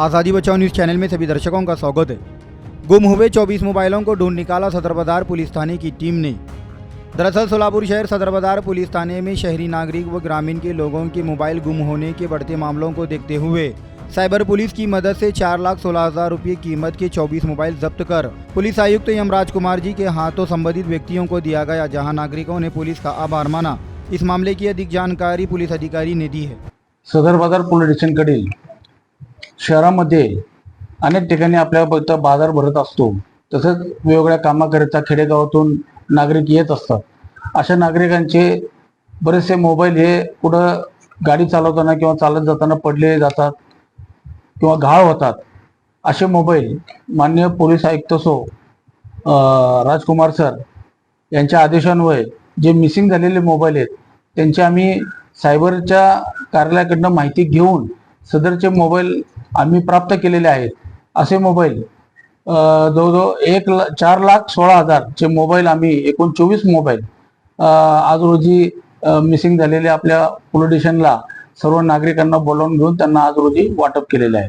आज़ादी बचाओ news channel में सभी दर्शकों का स्वागत है। गुम हुए 24 मोबाइलों को ढूंढ निकाला सदर बाजार पुलिस थाने की टीम ने। दरअसल सोलापुर शहर सदर बाजार पुलिस थाने में शहरी नागरिक व ग्रामीण के लोगों के मोबाइल गुम होने के बढ़ते मामलों को देखते हुए साइबर पुलिस की मदद से 4,16,000 रुपये कीमत के 24 मोबाइल जब्त कर पुलिस आयुक्त यमराज कुमार जी के हाथों संबंधित व्यक्तियों को दिया गया, जहां नागरिकों ने पुलिस का आभार माना। इस मामले की अधिक जानकारी पुलिस अधिकारी ने दी है। सदर बाजार पोलीस स्टेशनकडील शहरामध्ये अनेक ठिकाणी आपल्या बाजार भरत असतो। तसंच वेगवेगळ्या कामाकरिता खेडेगावातून नागरिक येत असतात। अशा नागरिकांचे बरेचसे मोबाईल हे कुठं गाडी चालवताना किंवा चालत जाताना पडले जातात किंवा घाव होतात। असे मोबाईल माननीय पोलीस आयुक्त राजकुमार सर यांच्या आदेशान्वये जे मिसिंग झालेले मोबाईल आहेत त्यांची आम्ही सायबरच्या कार्यालयाकडून माहिती घेऊन सदरचे मोबाईल आम्ही प्राप्त केलेले आहेत। असे मोबाईल जवळजवळ 4,16,000 चे मोबाईल आम्ही एकूण 24 मोबाईल आज रोजी मिसिंग झालेले आपल्या पोलीस स्टेशनला सर्व नागरिकांना बोलावून घेऊन त्यांना आज रोजी वाटप केलेले आहे।